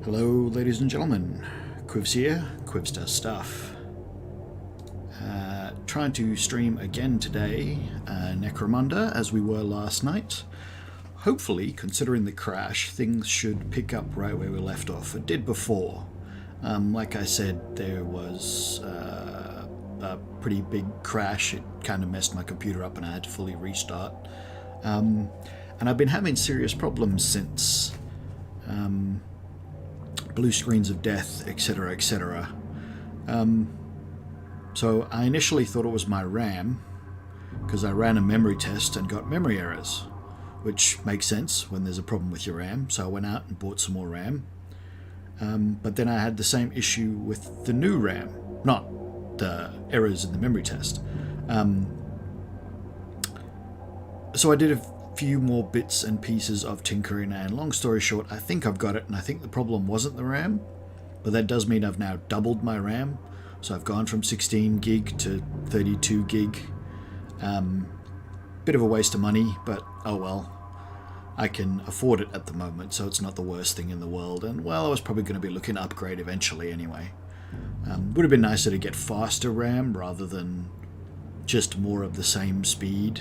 Hello, ladies and gentlemen. Quivz here. Quivz does stuff. Trying to stream again today, Necromunda, as we were last night. Hopefully, considering the crash, things should pick up right where we left off. It did before. Like I said, there was a pretty big crash. It kind of messed my computer up and I had to fully restart. And I've been having serious problems since. Blue screens of death, etc., etc. So I initially thought it was my RAM, because I ran a memory test and got memory errors, which makes sense when there's a problem with your RAM, so I went out and bought some more RAM. But then I had the same issue with the new RAM, not the errors in the memory test. So I did a few more bits and pieces of tinkering, and long story short, I think I've got it, and I think the problem wasn't the RAM, but that does mean I've now doubled my RAM, so I've gone from 16 gig to 32 gig. Bit of a waste of money, but oh well, I can afford it at the moment, so it's not the worst thing in the world, and well, I was probably going to be looking to upgrade eventually anyway. Would have been nicer to get faster RAM rather than just more of the same speed.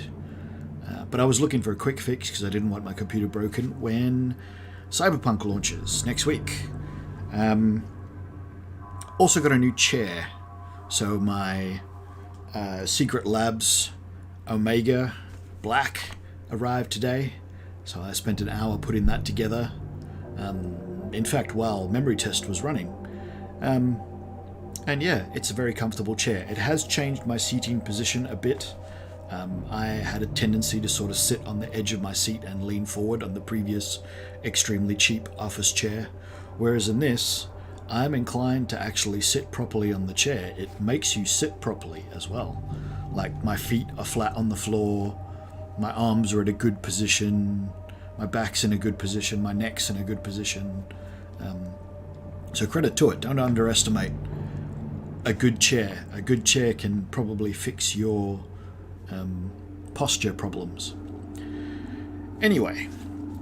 But I was looking for a quick fix because I didn't want my computer broken when Cyberpunk launches next week. Also got a new chair. So my Secret Labs Omega Black arrived today. So I spent an hour putting that together. In fact, while memory test was running. And yeah, it's a very comfortable chair. It has changed my seating position a bit. I had a tendency to sort of sit on the edge of my seat and lean forward on the previous extremely cheap office chair, whereas in this, I'm inclined to actually sit properly on the chair. It makes you sit properly as well. Like, my feet are flat on the floor, my arms are at a good position, my back's in a good position, my neck's in a good position. So credit to it, don't underestimate a good chair. A good chair can probably fix your posture problems. Anyway,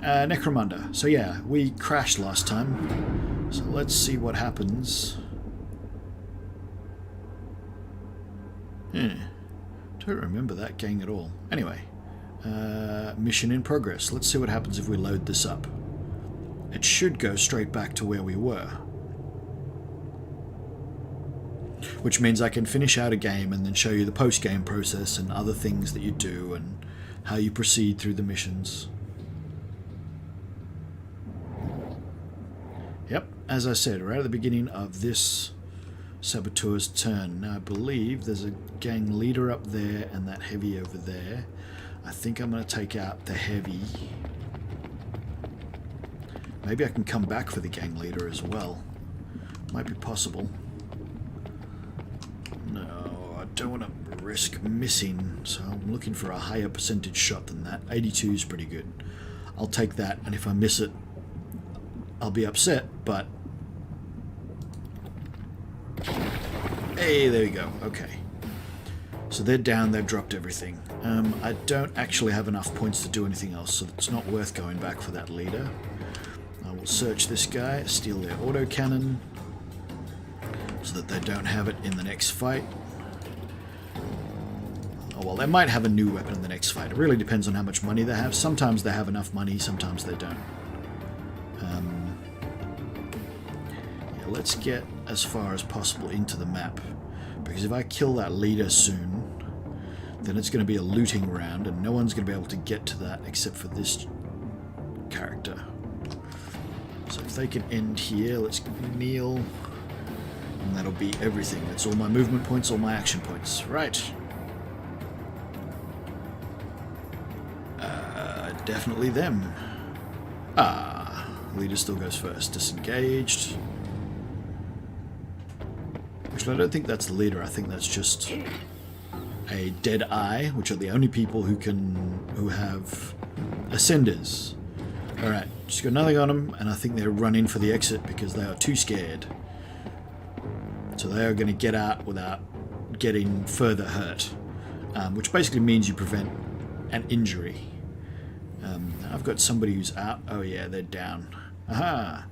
Necromunda. So yeah, we crashed last time. So let's see what happens. Don't remember that gang at all. Anyway, mission in progress. Let's see what happens if we load this up. It should go straight back to where we were. Which means I can finish out a game and then show you the post-game process and other things that you do and how you proceed through the missions. Yep, as I said, right at the beginning of this saboteur's turn. Now I believe there's a gang leader up there and that heavy over there. I think I'm going to take out the heavy. Maybe I can come back for the gang leader as well. Might be possible. No, I don't want to risk missing, so I'm looking for a higher percentage shot than that. 82 is pretty good. I'll take that, and if I miss it, I'll be upset, but... Hey, there we go. Okay. So they're down, they've dropped everything. I don't actually have enough points to do anything else, so it's not worth going back for that leader. I will search this guy, steal their autocannon, so that they don't have it in the next fight. Oh well, they might have a new weapon in the next fight. It really depends on how much money they have. Sometimes they have enough money, sometimes they don't. Yeah, let's get as far as possible into the map, because if I kill that leader soon, then it's going to be a looting round, and no one's going to be able to get to that except for this character. So if they can end here, let's kneel. And that'll be everything. That's all my movement points, all my action points. Right. Definitely them. Leader still goes first. Disengaged. Actually, I don't think that's the leader. I think that's just a dead eye, which are the only people who have ascenders. Alright, just got nothing on them, and I think they're running for the exit because they are too scared. So they are going to get out without getting further hurt, which basically means you prevent an injury. I've got somebody who's out. Oh yeah, they're down. Aha!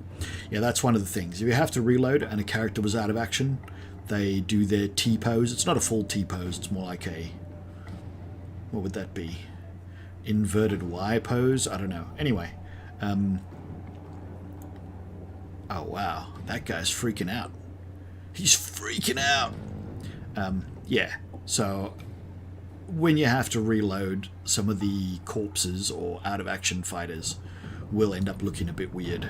Yeah, that's one of the things. If you have to reload and a character was out of action, they do their T-pose. It's not a full T-pose, it's more like a... what would that be? Inverted Y pose? I don't know. Anyway. Oh, wow. That guy's freaking out. He's freaking out! Yeah, so when you have to reload, some of the corpses or out-of-action fighters will end up looking a bit weird.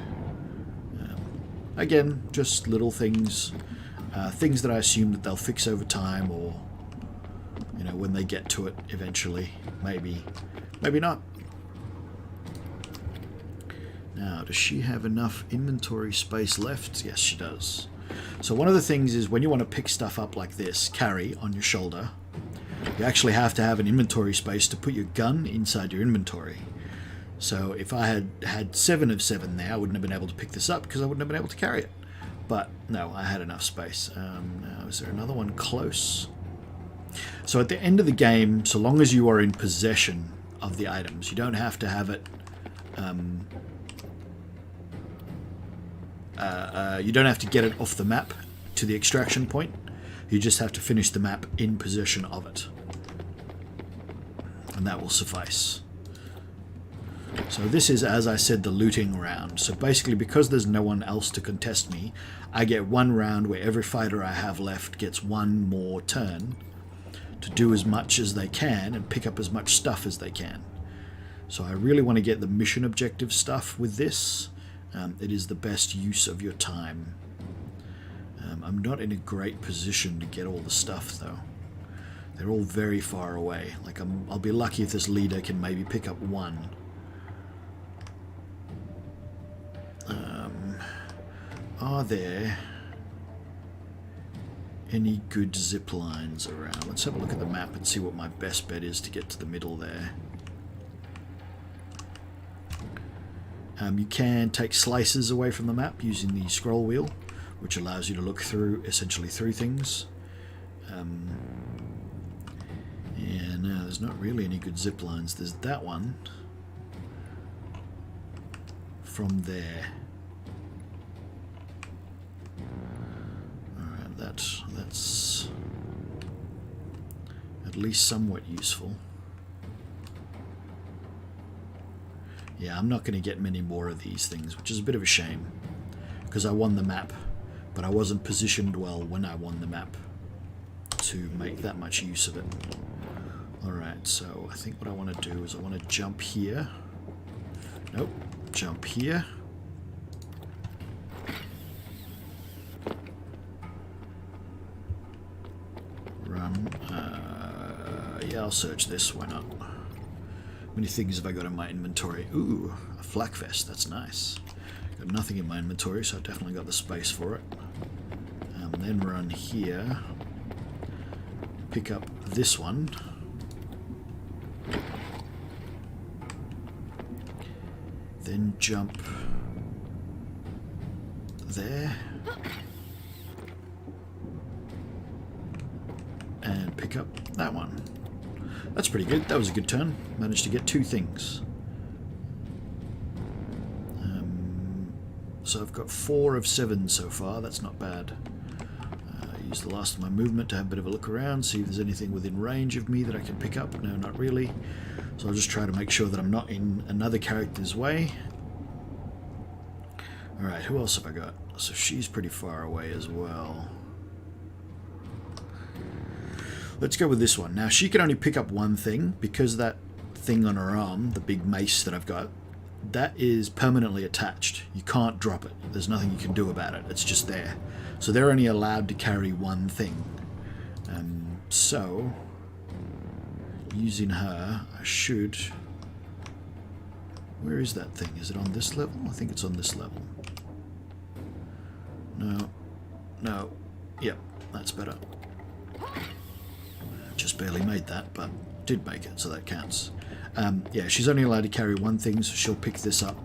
Again, just little things. Things that I assume that they'll fix over time, or you know, when they get to it eventually. Maybe not. Now, does she have enough inventory space left? Yes, she does. So one of the things is when you want to pick stuff up like this, carry on your shoulder, you actually have to have an inventory space to put your gun inside your inventory. So if I had 7 of 7 there, I wouldn't have been able to pick this up because I wouldn't have been able to carry it. But no, I had enough space. Now, is there another one close? So at the end of the game, so long as you are in possession of the items, you don't have to have it... you don't have to get it off the map to the extraction point. You just have to finish the map in possession of it. And that will suffice. So this is, as I said, the looting round. So basically, because there's no one else to contest me, I get one round where every fighter I have left gets one more turn to do as much as they can and pick up as much stuff as they can. So I really want to get the mission objective stuff with this. It is the best use of your time. I'm not in a great position to get all the stuff, though. They're all very far away. Like I'll be lucky if this leader can maybe pick up one. Are there any good zip lines around? Let's have a look at the map and see what my best bet is to get to the middle there. You can take slices away from the map using the scroll wheel, which allows you to look through, essentially through things. Yeah, no, there's not really any good zip lines. There's that one from there. Alright, that's at least somewhat useful. Yeah, I'm not going to get many more of these things, which is a bit of a shame, because I won the map, but I wasn't positioned well when I won the map to make that much use of it. Alright, so I think what I want to do is I want to jump here. Nope, jump here. Run. Yeah, I'll search this, why not? How many things have I got in my inventory? Ooh, a flak vest, that's nice. Got nothing in my inventory, so I definitely got the space for it. Then run here. Pick up this one. Then jump there. And pick up that one. That's pretty good. That was a good turn. Managed to get 2 things. So I've got 4 of 7 so far. That's not bad. Use the last of my movement to have a bit of a look around, see if there's anything within range of me that I can pick up. No, not really. So I'll just try to make sure that I'm not in another character's way. Alright, who else have I got? So she's pretty far away as well. Let's go with this one. Now, she can only pick up one thing, because that thing on her arm, the big mace that I've got, that is permanently attached. You can't drop it. There's nothing you can do about it. It's just there. So they're only allowed to carry one thing. So, using her, I should... Where is that thing? Is it on this level? I think it's on this level. No. No. Yep, that's better. Just barely made that, but did make it, so that counts. Yeah, she's only allowed to carry one thing, so she'll pick this up.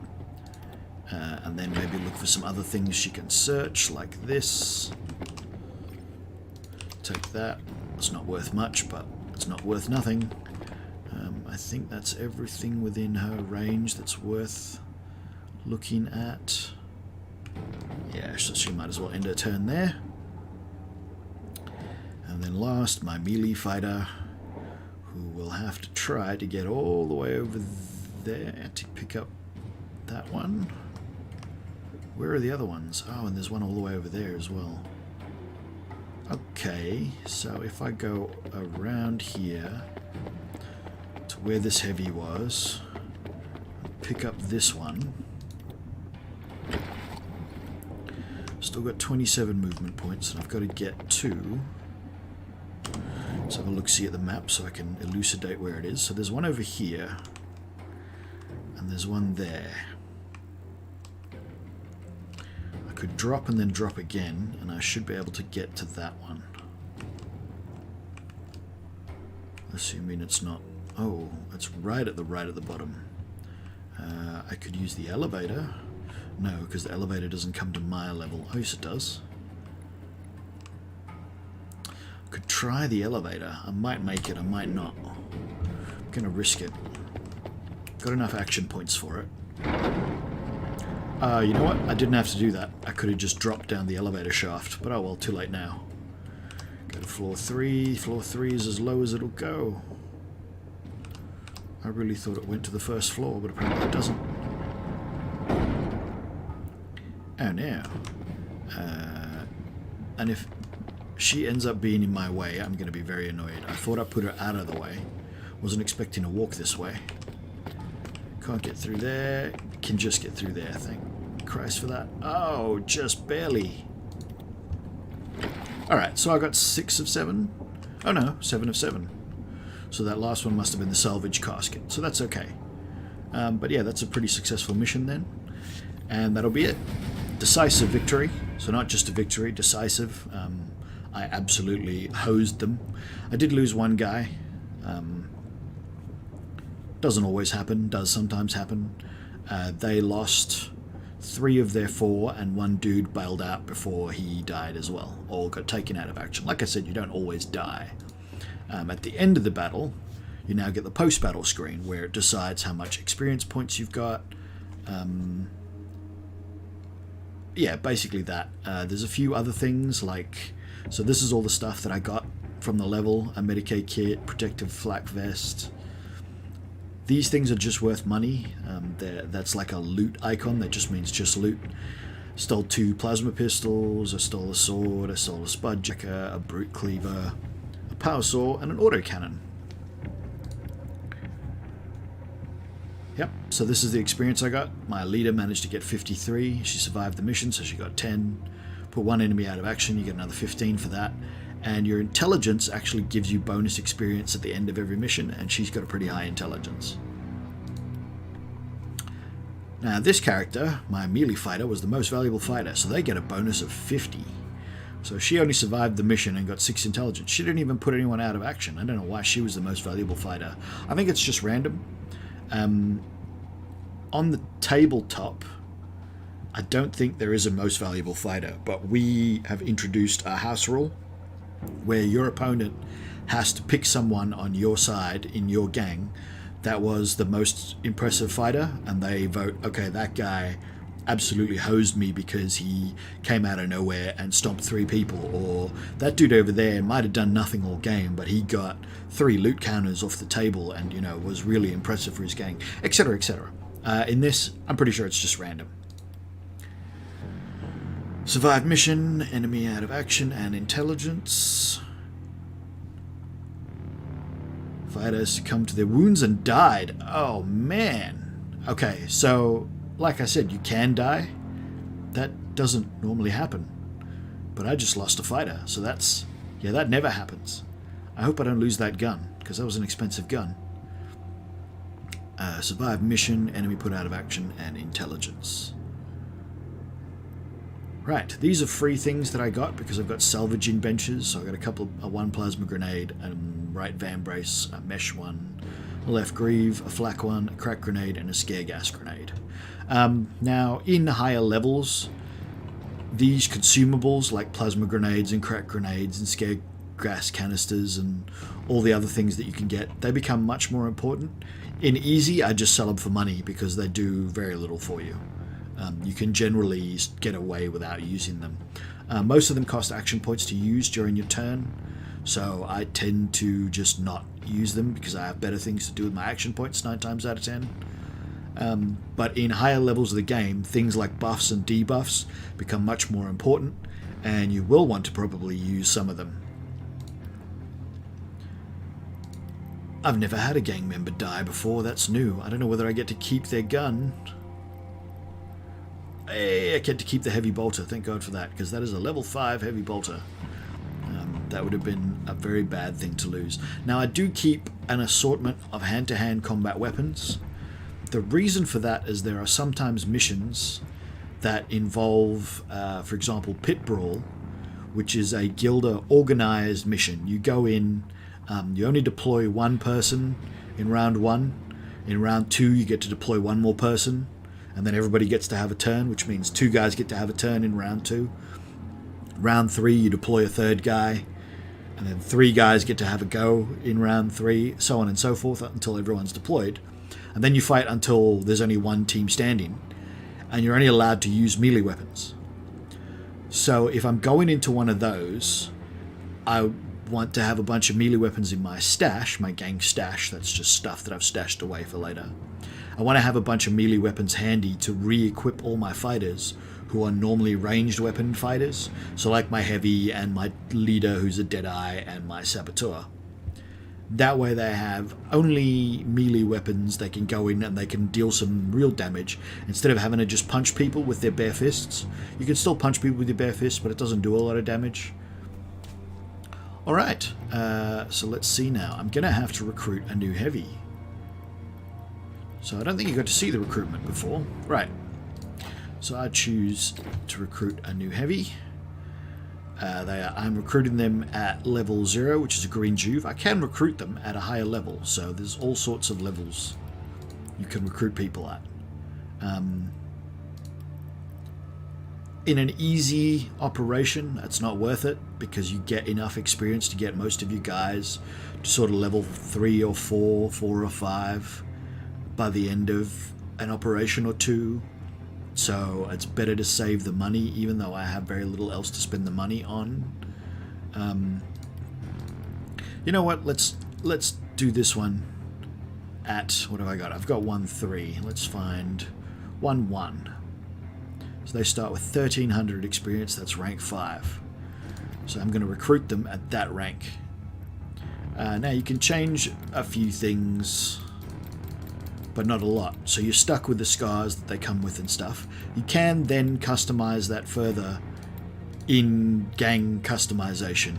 And then maybe look for some other things she can search, like this. Take that. It's not worth much, but it's not worth nothing. I think that's everything within her range that's worth looking at... Yeah, so she might as well end her turn there. And then last, my melee fighter, who will have to try to get all the way over there to pick up that one. Where are the other ones? Oh, and there's one all the way over there as well. Okay, so if I go around here to where this heavy was, pick up this one. Still got 27 movement points, and I've got to get to... Let's have a look-see at the map so I can elucidate where it is. So there's one over here, and there's one there. I could drop and then drop again, and I should be able to get to that one. Assuming it's not... Oh, it's right at the bottom. I could use the elevator. No, because the elevator doesn't come to my level. Oh, yes, it does. Could try the elevator. I might make it, I might not. I'm going to risk it. Got enough action points for it. You know what? I didn't have to do that. I could have just dropped down the elevator shaft, but oh well, too late now. Go to floor 3. Floor 3 is as low as it'll go. I really thought it went to the first floor, but apparently it doesn't. Oh, now. And if she ends up being in my way, I'm going to be very annoyed. I thought I put her out of the way. Wasn't expecting to walk this way. Can't get through there. Can just get through there, thank Christ for that. Oh, just barely. Alright, so I got 6 of 7. Oh no, 7 of 7. So that last one must have been the salvage casket. So that's okay. But yeah, that's a pretty successful mission then. And that'll be it. Decisive victory. So not just a victory, decisive. I absolutely hosed them. I did lose one guy. Doesn't always happen, does sometimes happen. They lost 3 of their 4, and one dude bailed out before he died as well, or got taken out of action. Like I said, you don't always die. At the end of the battle, you now get the post-battle screen, where it decides how much experience points you've got. Yeah, basically that. There's a few other things, like... So this is all the stuff that I got from the level. A Medicaid kit, protective flak vest. These things are just worth money. That's like a loot icon that just means just loot. Stole 2 plasma pistols, I stole a sword, I stole a spud jacker, a brute cleaver, a power saw, and an autocannon. Yep, so this is the experience I got. My leader managed to get 53. She survived the mission, so she got 10. Put 1 enemy out of action, you get another 15 for that. And your intelligence actually gives you bonus experience at the end of every mission, and she's got a pretty high intelligence. Now this character, my melee fighter, was the most valuable fighter, so they get a bonus of 50. So she only survived the mission and got 6 intelligence. She didn't even put anyone out of action. I don't know why she was the most valuable fighter. I think it's just random. On the tabletop, I don't think there is a most valuable fighter, but we have introduced a house rule where your opponent has to pick someone on your side in your gang that was the most impressive fighter, and they vote, okay, that guy absolutely hosed me because he came out of nowhere and stomped 3 people, or that dude over there might have done nothing all game, but he got 3 loot counters off the table and, you know, was really impressive for his gang, etc., etc. In this, I'm pretty sure it's just random. Survived mission, enemy out of action, and intelligence. Fighters succumbed to their wounds and died. Oh, man. Okay, so, like I said, you can die. That doesn't normally happen. But I just lost a fighter, so that's... Yeah, that never happens. I hope I don't lose that gun, because that was an expensive gun. Survived mission, enemy put out of action, and intelligence. Right, these are free things that I got because I've got salvaging benches. So I got a 1 plasma grenade, a right van brace, a mesh one, a left greave, a flak one, a crack grenade, and a scare gas grenade. Now, in higher levels, these consumables like plasma grenades and crack grenades and scare gas canisters and all the other things that you can get, they become much more important. In easy, I just sell them for money because they do very little for you. You can generally get away without using them. Most of them cost action points to use during your turn, so I tend to just not use them because I have better things to do with my action points 9 times out of 10. But in higher levels of the game, things like buffs and debuffs become much more important, and you will want to probably use some of them. I've never had a gang member die before, that's new. I don't know whether I get to keep their gun. Hey, I get to keep the heavy bolter, thank God for that, because that is a level 5 heavy bolter. That would have been a very bad thing to lose. Now, I do keep an assortment of hand-to-hand combat weapons. The reason for that is there are sometimes missions that involve, for example, Pit Brawl, which is a Guilder organized mission. You go in, you only deploy one person in round 1. In round 2, you get to deploy one more person, and then everybody gets to have a turn, which means 2 guys get to have a turn in round 2. Round 3, you deploy a 3rd guy, and then 3 guys get to have a go in round 3, so on and so forth until everyone's deployed. And then you fight until there's only one team standing, and you're only allowed to use melee weapons. So if I'm going into one of those, I want to have a bunch of melee weapons in my stash, my gang stash, that's just stuff that I've stashed away for later. I want to have a bunch of melee weapons handy to re-equip all my fighters who are normally ranged weapon fighters, so like my heavy and my leader who's a Deadeye and my saboteur. That way they have only melee weapons, they can go in and they can deal some real damage instead of having to just punch people with their bare fists. You can still punch people with your bare fists, but it doesn't do a lot of damage. Alright, so let's see now. I'm going to have to recruit a new heavy. So I don't think you got to see the recruitment before. Right. So I choose to recruit a new heavy. I'm recruiting them at level 0, which is a green juve. I can recruit them at a higher level, so there's all sorts of levels you can recruit people at. In an easy operation, it's not worth it because you get enough experience to get most of you guys to sort of level 3 or 4, 4 or 5 by the end of an operation or 2. So it's better to save the money, even though I have very little else to spend the money on. You know what? Let's do this one at, what have I got? I've got 1-3. Let's find 1-1. So they start with 1300 experience. That's rank 5. So I'm going to recruit them at that rank. Now you can change a few things, but not a lot. So you're stuck with the scars that they come with and stuff. You can then customize that further in gang customization.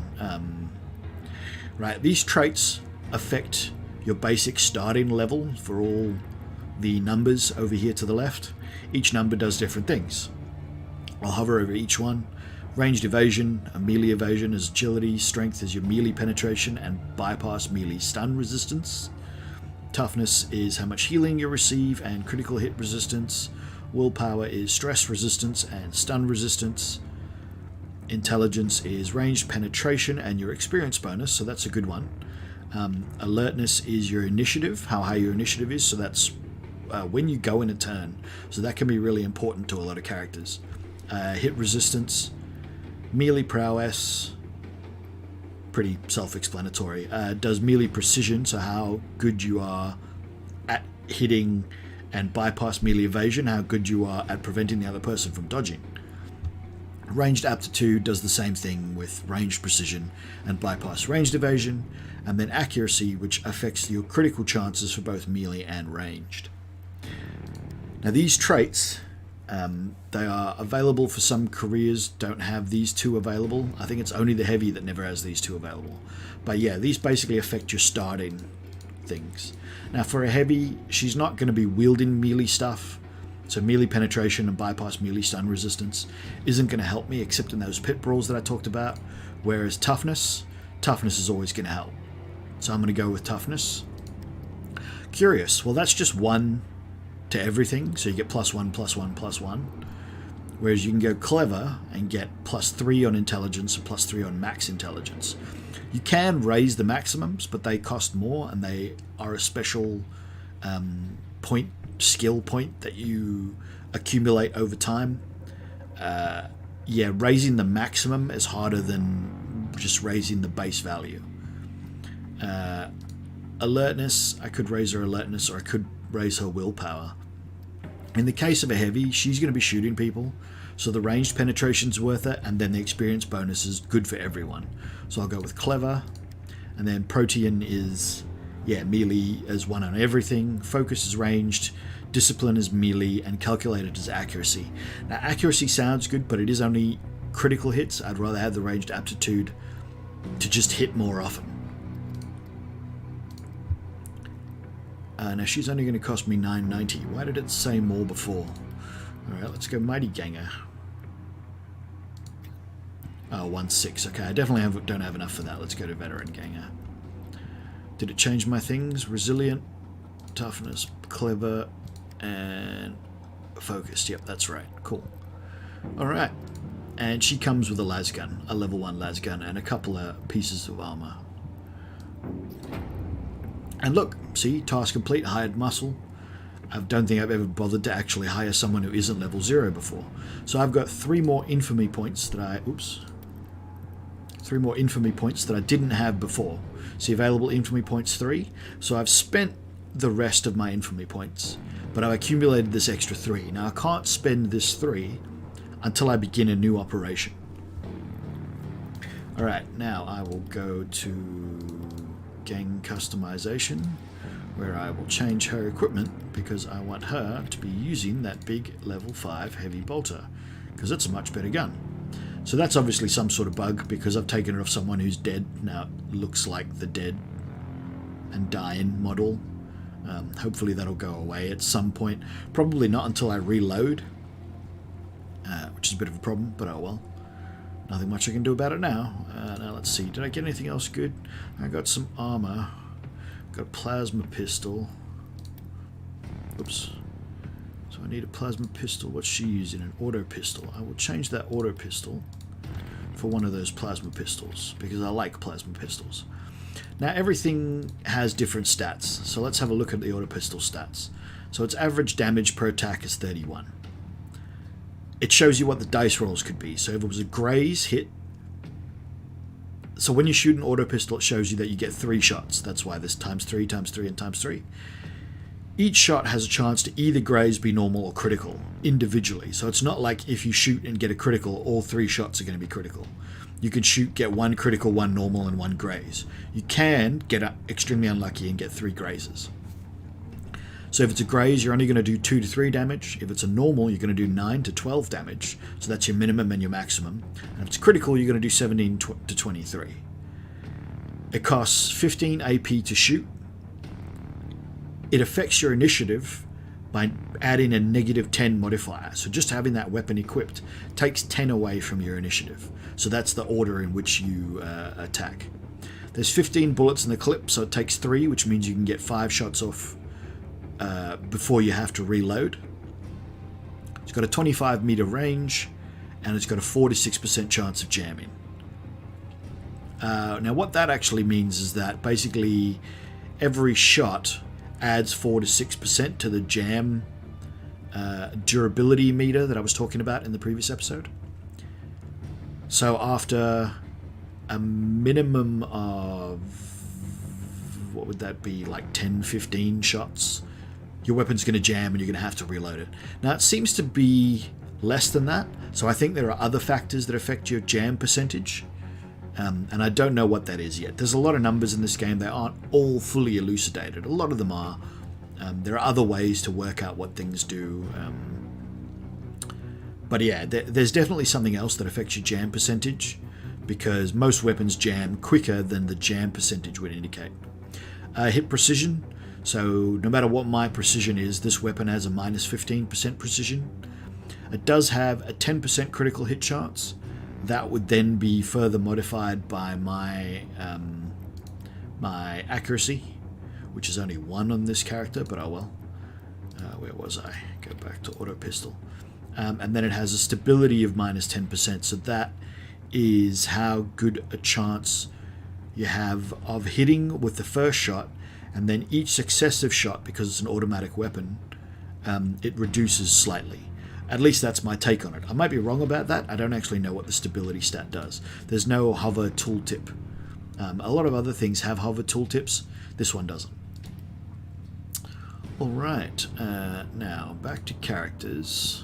Right, these traits affect your basic starting level for all the numbers over here to the left. Each number does different things. I'll hover over each one. Ranged evasion, a melee evasion is agility, strength is your melee penetration, and bypass melee stun resistance. Toughness is how much healing you receive and critical hit resistance. Willpower is stress resistance and stun resistance. Intelligence is ranged penetration and your experience bonus, so that's a good one. Alertness is your initiative, how high your initiative is, so that's when you go in a turn. So that can be really important to a lot of characters. Hit resistance, melee prowess, pretty self-explanatory. Does melee precision, so how good you are at hitting, and bypass melee evasion, how good you are at preventing the other person from dodging. Ranged aptitude does the same thing with ranged precision and bypass ranged evasion, and then accuracy, which affects your critical chances for both melee and ranged. Now these traits, they are available for some careers, don't have these two available. I think it's only the heavy that never has these two available. But yeah, these basically affect your starting things. Now for a heavy, she's not going to be wielding melee stuff, so melee penetration and bypass melee stun resistance isn't going to help me except in those pit brawls that I talked about, whereas toughness is always going to help. So I'm going to go with toughness. Curious, well that's just 1 to everything, so you get +1, +1, +1. Whereas you can go clever and get +3 on intelligence and +3 on max intelligence. You can raise the maximums, but they cost more and they are a special point skill point that you accumulate over time. Yeah, raising the maximum is harder than just raising the base value. Alertness, I could raise her alertness, or I could raise her willpower. In the case of a heavy, she's going to be shooting people, so the ranged penetration's worth it, and then the experience bonus is good for everyone. So I'll go with clever, and then Protean is, yeah, melee as one on everything, focus is ranged, discipline is melee, and calculated is accuracy. Now accuracy sounds good, but it is only critical hits. I'd rather have the ranged aptitude to just hit more often. Now she's only going to cost me 990. Why did it say more before? Alright, let's go Mighty Ganger. Oh, 1/6. Okay, I definitely don't have enough for that. Let's go to Veteran Ganger. Did it change my things? Resilient, toughness, clever, and focused. Yep, that's right. Cool. Alright. And she comes with a lasgun, a level 1 lasgun, and a couple of pieces of armor. And look, see, task complete, hired muscle. I don't think I've ever bothered to actually hire someone who isn't level 0 before. So I've got 3 more infamy points that I... Oops. 3 more infamy points that I didn't have before. See, available infamy points 3. So I've spent the rest of my infamy points, but I've accumulated this extra 3. Now I can't spend this 3 until I begin a new operation. Alright, now I will go to gang customization, where I will change her equipment because I want her to be using that big level 5 heavy bolter, because it's a much better gun. So that's obviously some sort of bug, because I've taken it off someone who's dead. Now it looks like the dead and dying model. Hopefully that'll go away at some point. Probably not until I reload, which is a bit of a problem, but oh well. Nothing much I can do about it now. Now let's see, did I get anything else good? I got some armor. Got a plasma pistol. Oops. So I need a plasma pistol. What's she using? An auto pistol. I will change that auto pistol for one of those plasma pistols, because I like plasma pistols. Now everything has different stats, so let's have a look at the auto pistol stats. So its average damage per attack is 31. It shows you what the dice rolls could be. So if it was a graze hit, so when you shoot an auto pistol, it shows you that you get 3 shots. That's why this times 3, times 3, and times 3. Each shot has a chance to either graze, be normal, or critical individually. So it's not like if you shoot and get a critical, all 3 shots are going to be critical. You can shoot, get 1 critical, 1 normal, and 1 graze. You can get extremely unlucky and get 3 grazes. So if it's a graze, you're only going to do 2 to 3 damage. If it's a normal, you're going to do 9 to 12 damage. So that's your minimum and your maximum. And if it's critical, you're going to do 17 to 23. It costs 15 AP to shoot. It affects your initiative by adding a -10 modifier. So just having that weapon equipped takes 10 away from your initiative. So that's the order in which you attack. There's 15 bullets in the clip, so it takes 3, which means you can get 5 shots off before you have to reload. It's got a 25 meter range, and it's got a 46% chance of jamming. Now what that actually means is that basically every shot adds 4 to 6% to the jam durability meter that I was talking about in the previous episode. So after a minimum of, what would that be, like 10-15 shots, your weapon's going to jam and you're going to have to reload it. Now it seems to be less than that, so I think there are other factors that affect your jam percentage, and I don't know what that is yet. There's a lot of numbers in this game. They aren't all fully elucidated. A lot of them are. There are other ways to work out what things do, but yeah, there's definitely something else that affects your jam percentage, because most weapons jam quicker than the jam percentage would indicate. Hit precision. So no matter what my precision is, this weapon has a -15% precision. It does have a 10% critical hit chance. That would then be further modified by my my accuracy, which is only 1 on this character, but oh well. Where was I? Go back to auto pistol. And then it has a stability of -10%, so that is how good a chance you have of hitting with the first shot, and then each successive shot, because it's an automatic weapon, it reduces slightly. At least that's my take on it. I might be wrong about that. I don't actually know what the stability stat does. There's no hover tooltip. A lot of other things have hover tooltips. This one doesn't. Alright, now back to characters.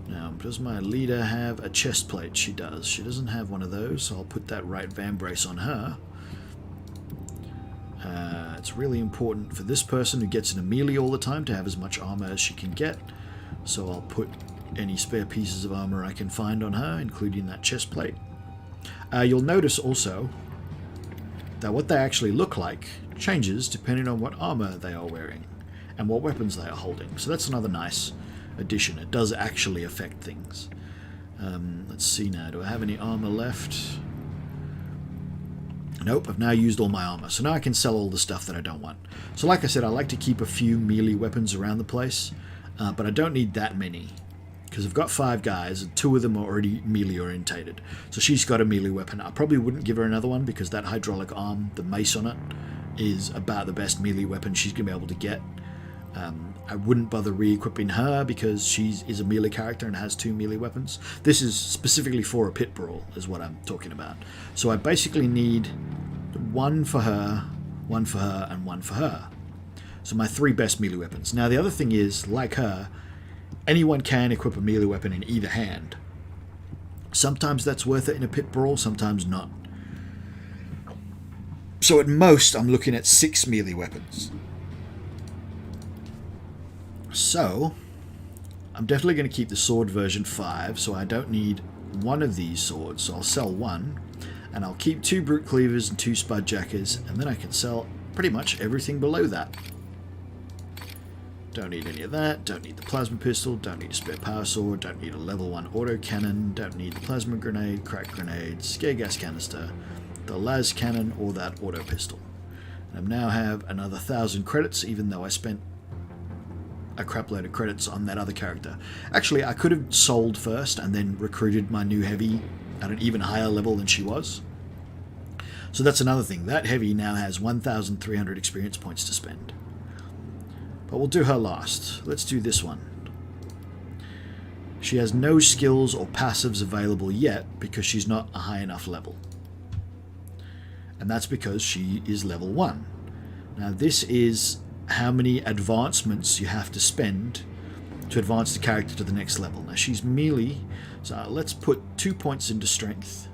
Now, does my leader have a chest plate? She does. She doesn't have one of those, so I'll put that right vambrace on her. It's really important for this person who gets in a melee all the time to have as much armor as she can get. So I'll put any spare pieces of armor I can find on her, including that chest plate. You'll notice also that what they actually look like changes depending on what armor they are wearing and what weapons they are holding. So that's another nice addition. It does actually affect things. Let's see now. Do I have any armor left? Nope, I've now used all my armor. So now I can sell all the stuff that I don't want. So like I said, I like to keep a few melee weapons around the place, but I don't need that many. Because I've got 5 guys, and 2 of them are already melee orientated. So she's got a melee weapon. I probably wouldn't give her another one, because that hydraulic arm, the mace on it, is about the best melee weapon she's going to be able to get. I wouldn't bother re-equipping her because she is a melee character and has 2 melee weapons. This is specifically for a pit brawl, is what I'm talking about. So I basically need 1 for her, 1 for her, and 1 for her. So my 3 best melee weapons. Now the other thing is, like her, anyone can equip a melee weapon in either hand. Sometimes that's worth it in a pit brawl, sometimes not. So at most, I'm looking at 6 melee weapons. So, I'm definitely going to keep the sword version 5, so I don't need 1 of these swords, so I'll sell 1. And I'll keep 2 brute cleavers and 2 spudjackers, and then I can sell pretty much everything below that. Don't need any of that, don't need the plasma pistol, don't need a spare power sword, don't need a level 1 autocannon, don't need the plasma grenade, crack grenade, scare gas canister, the las cannon, or that auto pistol. And I now have another 1,000 credits, even though I spent a crap load of credits on that other character. Actually, I could have sold first and then recruited my new heavy at an even higher level than she was. So that's another thing. That heavy now has 1,300 experience points to spend. But we'll do her last. Let's do this one. She has no skills or passives available yet because she's not a high enough level. And that's because she is level 1. Now this is how many advancements you have to spend to advance the character to the next level. Now she's melee, so let's put 2 points into strength.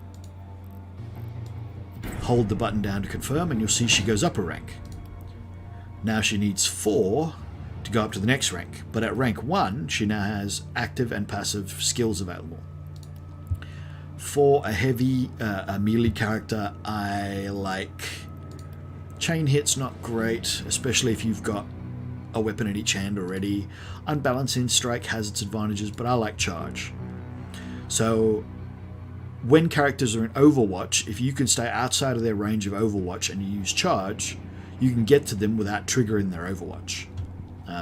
Hold the button down to confirm and you'll see she goes up a rank. Now she needs 4 to go up to the next rank, but at rank 1 she now has active and passive skills available. For a heavy a melee character, I like chain hit's not great, especially if you've got a weapon in each hand already. Unbalancing strike has its advantages, but I like charge. So when characters are in Overwatch, if you can stay outside of their range of Overwatch and you use charge, you can get to them without triggering their Overwatch.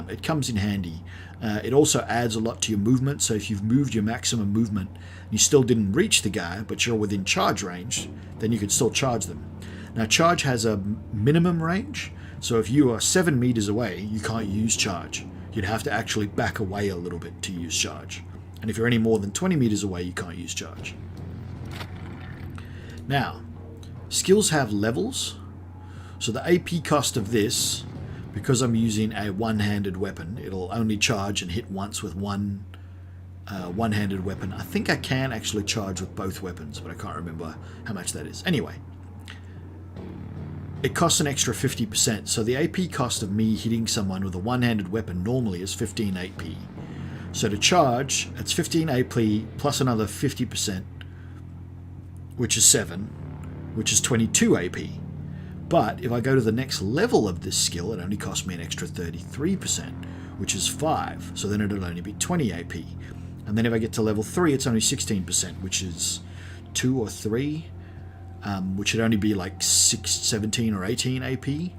It comes in handy. It also adds a lot to your movement, so if you've moved your maximum movement and you still didn't reach the guy, but you're within charge range, then you can still charge them. Now charge has a minimum range, so if you are 7 meters away, you can't use charge. You'd have to actually back away a little bit to use charge. And if you're any more than 20 meters away, you can't use charge. Now, skills have levels, so the AP cost of this, because I'm using a one-handed weapon, it'll only charge and hit once with one-handed weapon. I think I can actually charge with both weapons, but I can't remember how much that is. Anyway, it costs an extra 50%, so the AP cost of me hitting someone with a one-handed weapon normally is 15 AP. So to charge, it's 15 AP plus another 50%, which is 7, which is 22 AP. But if I go to the next level of this skill, it only costs me an extra 33%, which is 5, so then it'll only be 20 AP. And then if I get to level 3, it's only 16%, which is 2 or 3, which would only be like 17 or 18 AP. It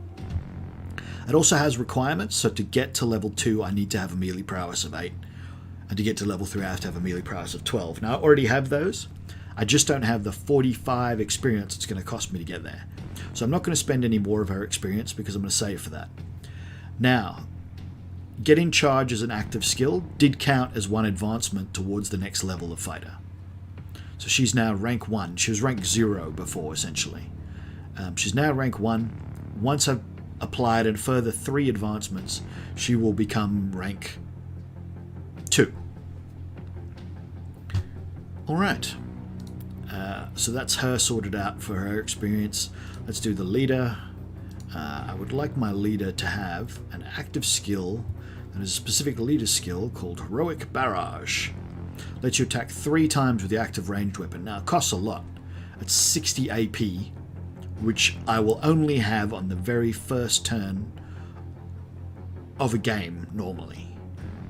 also has requirements, so to get to level 2 I need to have a melee prowess of 8, and to get to level 3 I have to have a melee prowess of 12. Now I already have those, I just don't have the 45 experience it's going to cost me to get there. So I'm not going to spend any more of her experience because I'm going to save for that. Now, Get in charge as an active skill did count as one advancement towards the next level of fighter. So she's now rank 1. She was rank 0 before, essentially. She's now rank 1. Once I've applied a further 3 advancements, she will become rank 2. Alright. So that's her sorted out for her experience. Let's do the leader. I would like my leader to have an active skill that is a specific leader skill called Heroic Barrage. Lets you attack 3 times with the active ranged weapon. Now, it costs a lot. It's 60 AP, which I will only have on the very first turn of a game, normally.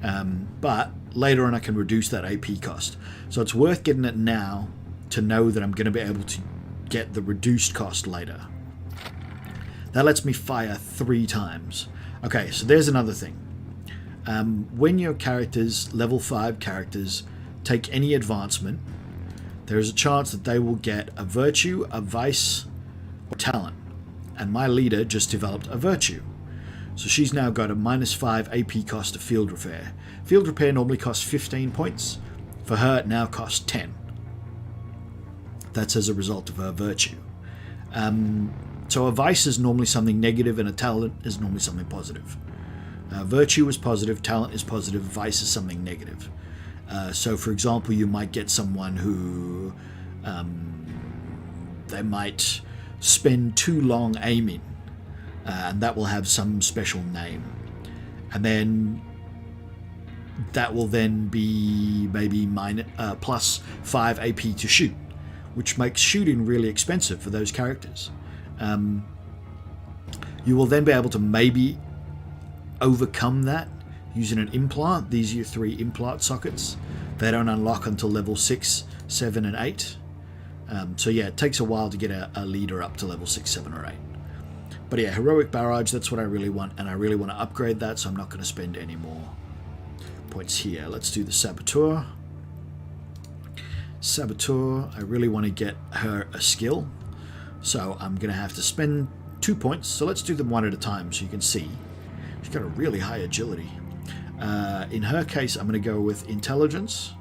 But later on I can reduce that AP cost. So it's worth getting it now to know that I'm going to be able to get the reduced cost later. That lets me fire 3 times. Okay, so there's another thing. When your characters, level 5 characters, take any advancement, there is a chance that they will get a virtue, a vice, or talent. And my leader just developed a virtue. So she's now got a -5 AP cost of field repair. Field repair normally costs 15 points. For her, it now costs 10. That's as a result of her virtue. So a vice is normally something negative and a talent is normally something positive. Virtue is positive, talent is positive, vice is something negative. So for example, you might get someone who they might spend too long aiming, and that will have some special name. And then that will then be maybe plus 5 AP to shoot, which makes shooting really expensive for those characters. You will then be able to maybe overcome that using an implant. These are your 3 implant sockets. They don't unlock until level 6, 7 and 8. So yeah, it takes a while to get a leader up to level 6, 7 or 8. But yeah, Heroic Barrage, that's what I really want, and I really want to upgrade that, so I'm not going to spend any more points here. Let's do the Saboteur. Saboteur, I really want to get her a skill, so I'm going to have to spend 2 points. So let's do them one at a time so you can see. She's got a really high agility. In her case, I'm going to go with Intelligence,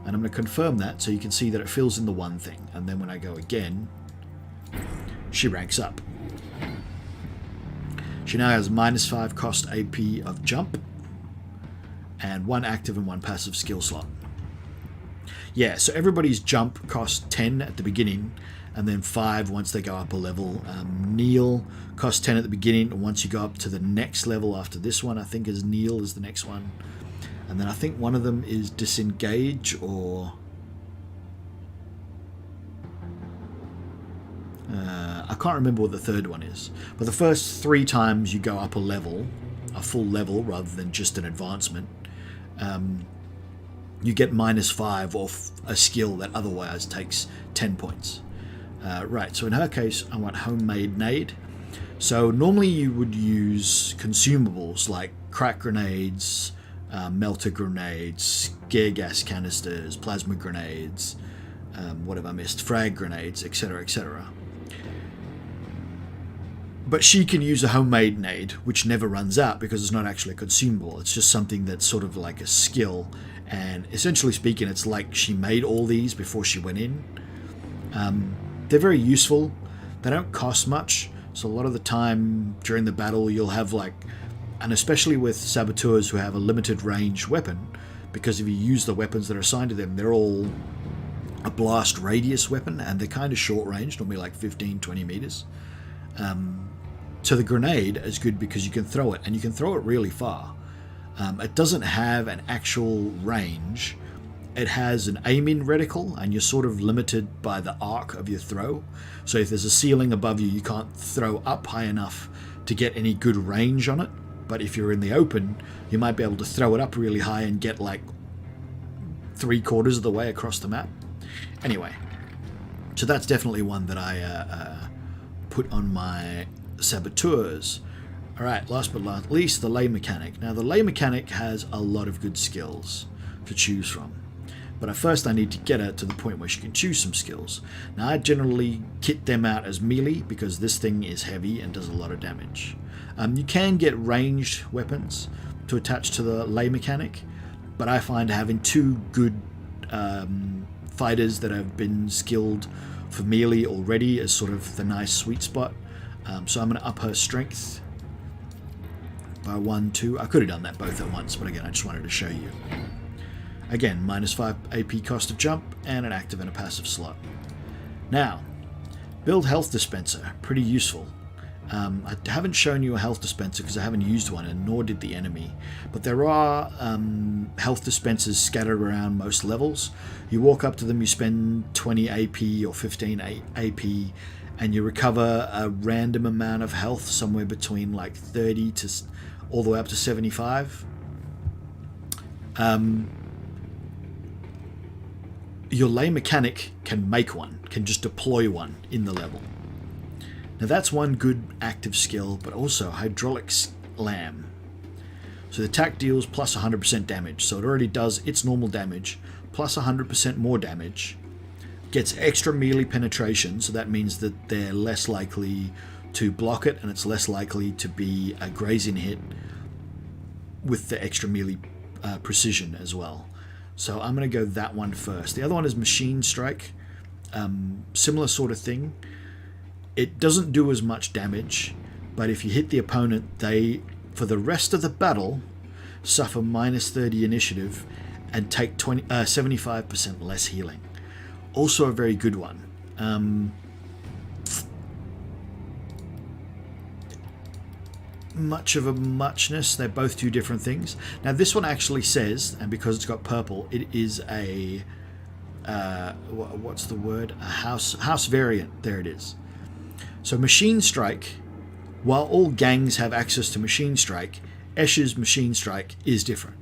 and I'm going to confirm that so you can see that it fills in the one thing. And then when I go again, she ranks up. She now has -5 cost AP of jump, and 1 active and 1 passive skill slot. Yeah, so everybody's jump costs 10 at the beginning, and then 5 once they go up a level. Kneel costs 10 at the beginning, and once you go up to the next level after this one, I think is Kneel is the next one. And then I think one of them is Disengage, or I can't remember what the third one is. But the first 3 times you go up a level, a full level rather than just an advancement, you get -5 off a skill that otherwise takes 10 points. Right, so in her case, I want Homemade Nade. So normally you would use consumables like crack grenades, melter grenades, gear gas canisters, plasma grenades, what have I missed? Frag grenades, etc., etc. But she can use a homemade nade, which never runs out because it's not actually a consumable. It's just something that's sort of like a skill. And essentially speaking, it's like she made all these before she went in. They're very useful. They don't cost much. So a lot of the time during the battle, you'll have like, and especially with saboteurs who have a limited range weapon, because if you use the weapons that are assigned to them, they're all a blast radius weapon, and they're kind of short range, normally like 15, 20 meters. So the grenade is good because you can throw it, and you can throw it really far. It doesn't have an actual range. It has an aiming reticle, and you're sort of limited by the arc of your throw. So if there's a ceiling above you, you can't throw up high enough to get any good range on it. But if you're in the open, you might be able to throw it up really high and get like 3/4 of the way across the map. Anyway, so that's definitely one that I put on my saboteurs. Alright, last but not least, the lay mechanic. Now the lay mechanic has a lot of good skills to choose from. But first I need to get her to the point where she can choose some skills. Now I generally kit them out as melee because this thing is heavy and does a lot of damage. You can get ranged weapons, to attach to the lay mechanic, but I find having two good fighters that have been skilled for melee already is sort of the nice sweet spot. So I'm going to up her strength by 1, 2. I could have done that both at once, but again, I just wanted to show you. Again, -5 AP cost of jump, and an active and a passive slot. Now, build health dispenser. Pretty useful. I haven't shown you a health dispenser because I haven't used one, and nor did the enemy. But there are health dispensers scattered around most levels. You walk up to them, you spend 20 AP or 15 AP, and you recover a random amount of health, somewhere between like 30 to all the way up to 75. Your lay mechanic can make one, can just deploy one in the level. Now that's one good active skill, but also Hydraulic Slam. So the attack deals plus 100% damage, so it already does its normal damage, plus 100% more damage. Gets extra melee penetration, so that means that they're less likely to block it, and it's less likely to be a grazing hit with the extra melee precision as well. So I'm going to go that one first. The other one is Machine Strike. Similar sort of thing. It doesn't do as much damage, but if you hit the opponent, they, for the rest of the battle, suffer -30 initiative and take 75% less healing. Also a very good one. Much of a muchness. They're both two different things. Now this one actually says, and because it's got purple, it is a what's the word? A house variant. There it is. So Machine Strike, while all gangs have access to Machine Strike, Esch's Machine Strike is different.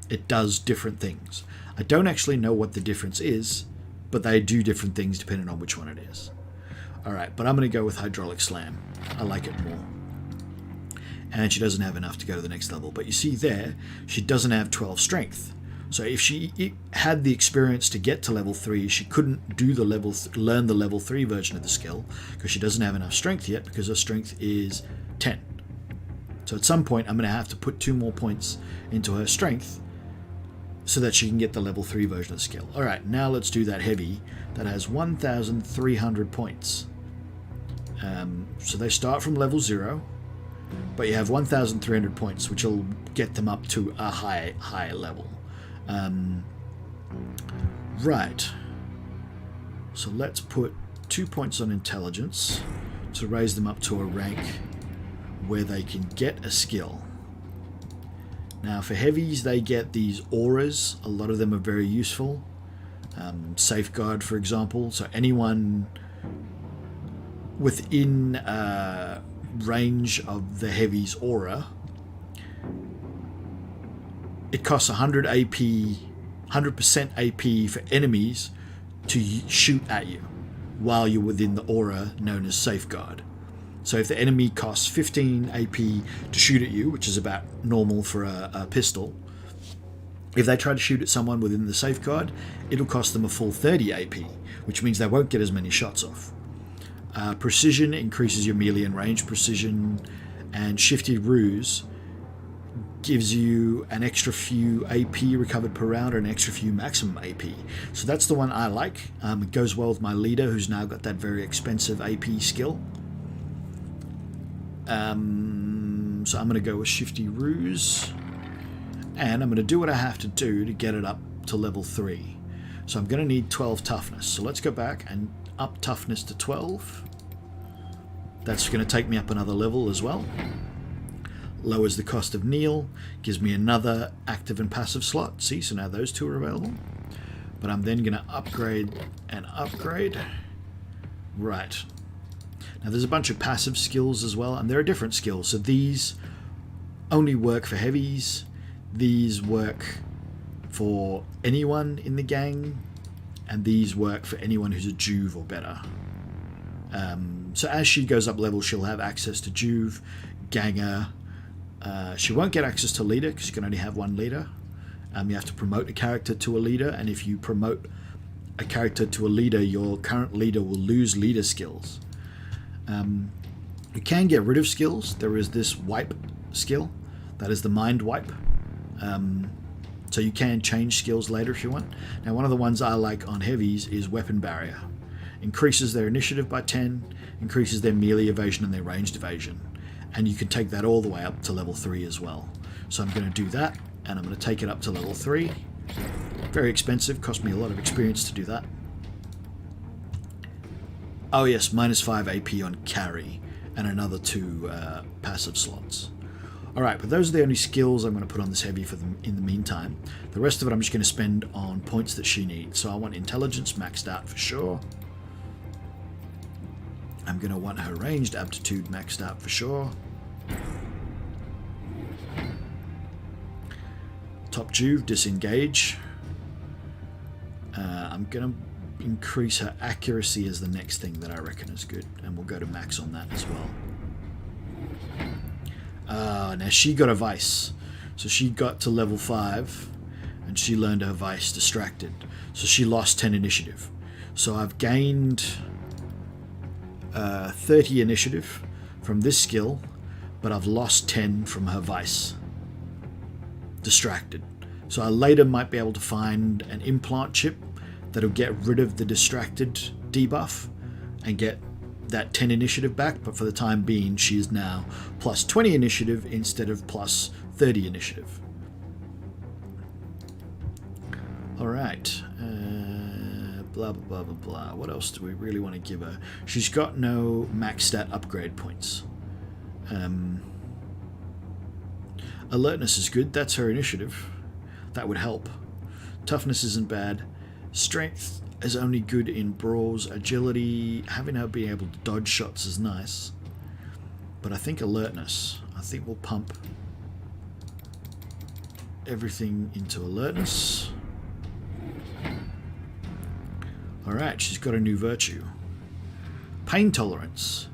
It does different things. I don't actually know what the difference is, but they do different things depending on which one it is. Alright, but I'm going to go with Hydraulic Slam. I like it more. And she doesn't have enough to go to the next level. But you see there, she doesn't have 12 strength. So if she had the experience to get to level 3, she couldn't do the learn the level 3 version of the skill because she doesn't have enough strength yet, because her strength is 10. So at some point I'm going to have to put 2 more points into her strength so that she can get the level 3 version of the skill. Alright, now let's do that heavy. That has 1,300 points. So they start from level 0. But you have 1,300 points, which will get them up to a high level. Right. So let's put 2 points on intelligence to raise them up to a rank where they can get a skill. Now for heavies, they get these auras. A lot of them are very useful. Safeguard, for example. So anyone within range of the heavy's aura, it costs 100 AP, 100% AP for enemies to shoot at you while you're within the aura known as Safeguard. So if the enemy costs 15 AP to shoot at you, which is about normal for a pistol, if they try to shoot at someone within the Safeguard, it'll cost them a full 30 AP, which means they won't get as many shots off. Precision increases your melee and range precision, and Shifted Ruse gives you an extra few AP recovered per round or an extra few maximum AP. So that's the one I like. It goes well with my leader, who's now got that very expensive AP skill. So I'm going to go with Shifty Ruse, and I'm going to do what I have to do to get it up to level 3. So I'm going to need 12 toughness. So let's go back and up toughness to 12. That's going to take me up another level as well. Lowers the cost of Kneel, gives me another active and passive slot. See, so now those two are available. But I'm then going to upgrade and upgrade. Right. Now there's a bunch of passive skills as well, and there are different skills. So these only work for heavies. These work for anyone in the gang, and these work for anyone who's a Juve or better. So as she goes up level, she'll have access to Juve, Ganger. She won't get access to leader because you can only have one leader. You have to promote a character to a leader, and if you promote a character to a leader, your current leader will lose leader skills. You can get rid of skills. There is this wipe skill That is the mind wipe. So you can change skills later if you want. Now, one of the ones I like on heavies is Weapon Barrier. Increases their initiative by 10, increases their melee evasion and their ranged evasion. And you can take that all the way up to level 3 as well. So I'm going to do that, and I'm going to take it up to level 3. Very expensive, cost me a lot of experience to do that. Oh yes, minus 5 AP on carry, and another 2 passive slots. Alright, but those are the only skills I'm going to put on this heavy for them in the meantime. The rest of it I'm just going to spend on points that she needs. So I want intelligence maxed out for sure. I'm going to want her ranged aptitude maxed out for sure. Top Juve, disengage. I'm going to increase her accuracy as the next thing that I reckon is good. And we'll go to max on that as well. Now she got a Vice. So she got to level 5 and she learned her Vice Distracted. So she lost 10 initiative. So I've gained 30 initiative from this skill, but I've lost 10 from her Vice Distracted. So I later might be able to find an implant chip that'll get rid of the Distracted debuff and get that 10 initiative back, but for the time being she is now plus 20 initiative instead of plus 30 initiative. Alright, blah blah blah blah blah. What else do we really want to give her? She's got no max stat upgrade points. Alertness is good, that's her initiative. That would help. Toughness isn't bad. Strength is only good in brawls. Agility, having her being able to dodge shots is nice. But I think alertness. I think we'll pump everything into alertness. Alright, she's got a new virtue. Pain tolerance.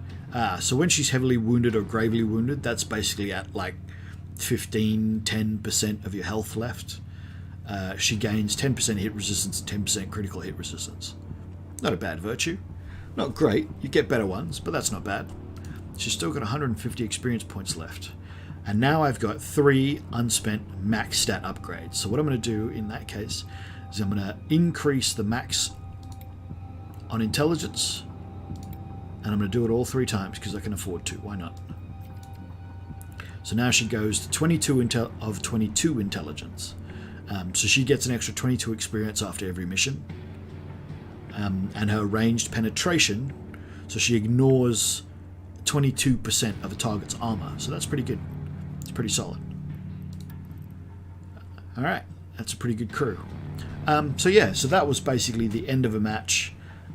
So when she's heavily wounded or gravely wounded, that's basically at like 10% of your health left. She gains 10% hit resistance and 10% critical hit resistance. Not a bad virtue. Not great, you get better ones, but that's not bad. She's still got 150 experience points left. And now I've got 3 unspent max stat upgrades. So what I'm going to do in that case is I'm going to increase the max on intelligence, and I'm going to do it all 3 times because I can afford to. Why not? So now she goes to 22 of 22 intelligence. So she gets an extra 22 experience after every mission. And her ranged penetration, so she ignores 22% of a target's armor. So that's pretty good. It's pretty solid. Alright, that's a pretty good crew. So yeah, so that was basically the end of a match.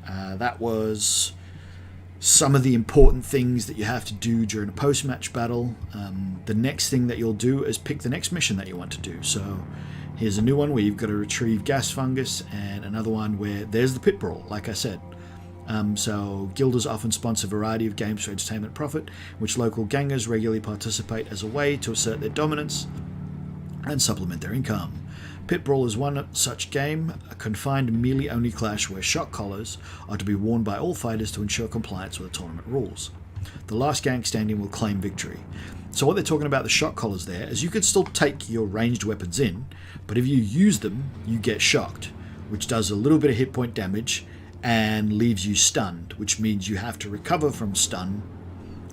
That was some of the important things that you have to do during a post-match battle. The next thing that you'll do is pick the next mission that you want to do. So here's a new one where you've got to retrieve gas fungus, and another one where there's the pit brawl, like I said. So guilders often sponsor a variety of games for entertainment profit, which local gangers regularly participate as a way to assert their dominance and supplement their income. Pit Brawl is one such game, a confined melee-only clash where shock collars are to be worn by all fighters to ensure compliance with the tournament rules. The last gang standing will claim victory. So what they're talking about the shock collars there is you can still take your ranged weapons in, but if you use them, you get shocked, which does a little bit of hit point damage and leaves you stunned, which means you have to recover from stun,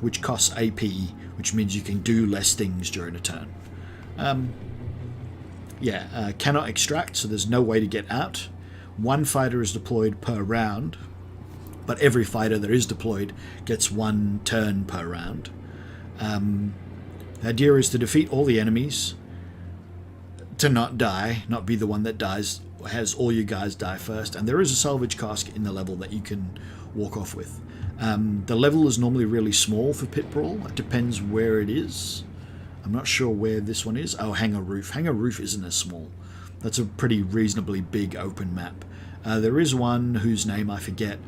which costs AP, which means you can do less things during a turn. Cannot extract, so there's no way to get out. 1 fighter is deployed per round, but every fighter that is deployed gets 1 turn per round. The idea is to defeat all the enemies, to not die, not be the one that dies, has all you guys die first, and there is a salvage cask in the level that you can walk off with. The level is normally really small for Pit Brawl. It depends where it is. I'm not sure where this one is. Oh, Hangar Roof. Hangar Roof isn't as small. That's a pretty reasonably big open map. There is one whose name I forget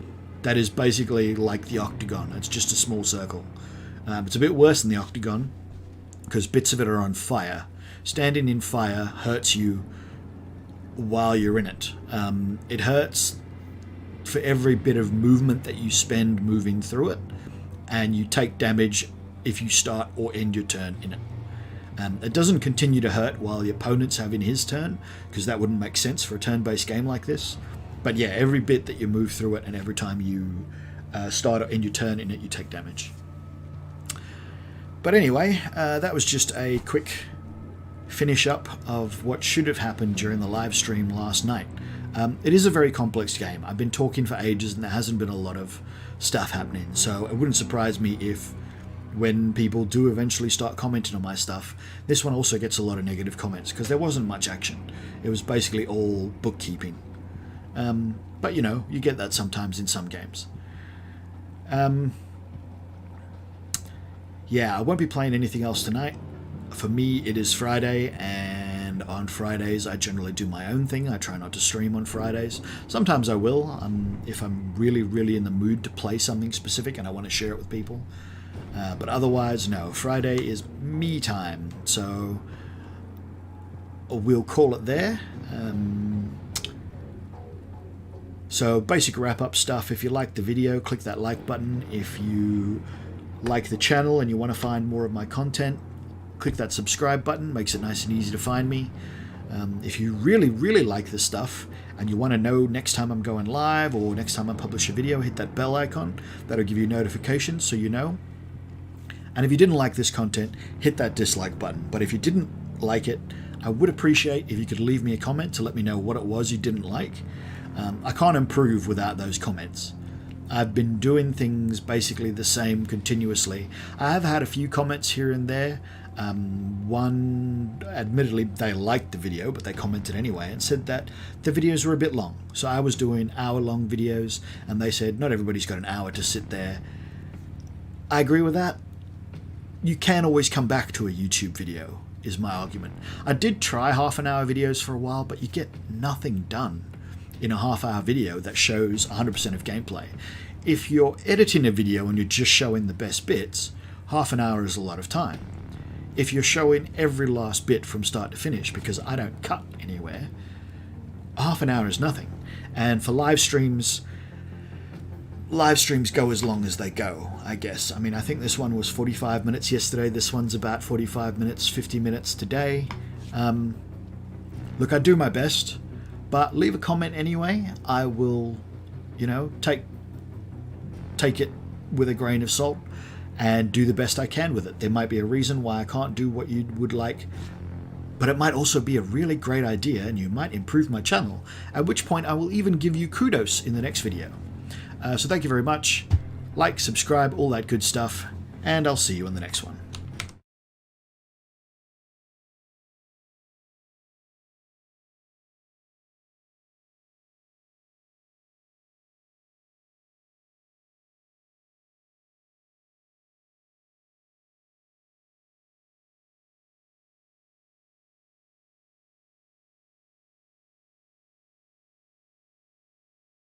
that is basically like the Octagon. It's just a small circle. It's a bit worse than the Octagon because bits of it are on fire. Standing in fire hurts you while you're in it. It hurts for every bit of movement that you spend moving through it, and you take damage if you start or end your turn in it. It doesn't continue to hurt while your opponent's having his turn, because that wouldn't make sense for a turn-based game like this. But yeah, every bit that you move through it, and every time you start in your turn in it, you take damage. But anyway, that was just a quick finish up of what should have happened during the live stream last night. It is a very complex game. I've been talking for ages and there hasn't been a lot of stuff happening, so it wouldn't surprise me if when people do eventually start commenting on my stuff, this one also gets a lot of negative comments, because there wasn't much action. It was basically all bookkeeping. But you know, you get that sometimes in some games. Yeah, I won't be playing anything else tonight. For me, it is Friday, and on Fridays I generally do my own thing. I try not to stream on Fridays. Sometimes I will, if I'm really in the mood to play something specific and I want to share it with people. But otherwise, no, Friday is me time, so we'll call it there. So basic wrap-up stuff. If you liked the video, click that like button. If you like the channel and you want to find more of my content, click that subscribe button. Makes it nice and easy to find me. If you really like this stuff and you want to know next time I'm going live or next time I publish a video, hit that bell icon. That'll give you notifications so you know. And if you didn't like this content, hit that dislike button. But if you didn't like it, I would appreciate if you could leave me a comment to let me know what it was you didn't like. I can't improve without those comments. I've been doing things basically the same continuously. I have had a few comments here and there. One, admittedly, they liked the video, but they commented anyway and said that the videos were a bit long. So I was doing hour-long videos, and they said not everybody's got an hour to sit there. I agree with that. You can always come back to a YouTube video, is my argument. I did try half-an-hour videos for a while, but you get nothing done in a half-hour video that shows 100% of gameplay. If you're editing a video and you're just showing the best bits, half an hour is a lot of time. If you're showing every last bit from start to finish, because I don't cut anywhere, half an hour is nothing. And for live streams go as long as they go, I guess. I mean, I think this one was 45 minutes yesterday. This one's about 45 minutes, 50 minutes today. Look, I do my best, but leave a comment anyway. I will, you know, take it with a grain of salt and do the best I can with it. There might be a reason why I can't do what you would like, but it might also be a really great idea and you might improve my channel, at which point I will even give you kudos in the next video. So thank you very much. Like, subscribe, all that good stuff, and I'll see you in the next one.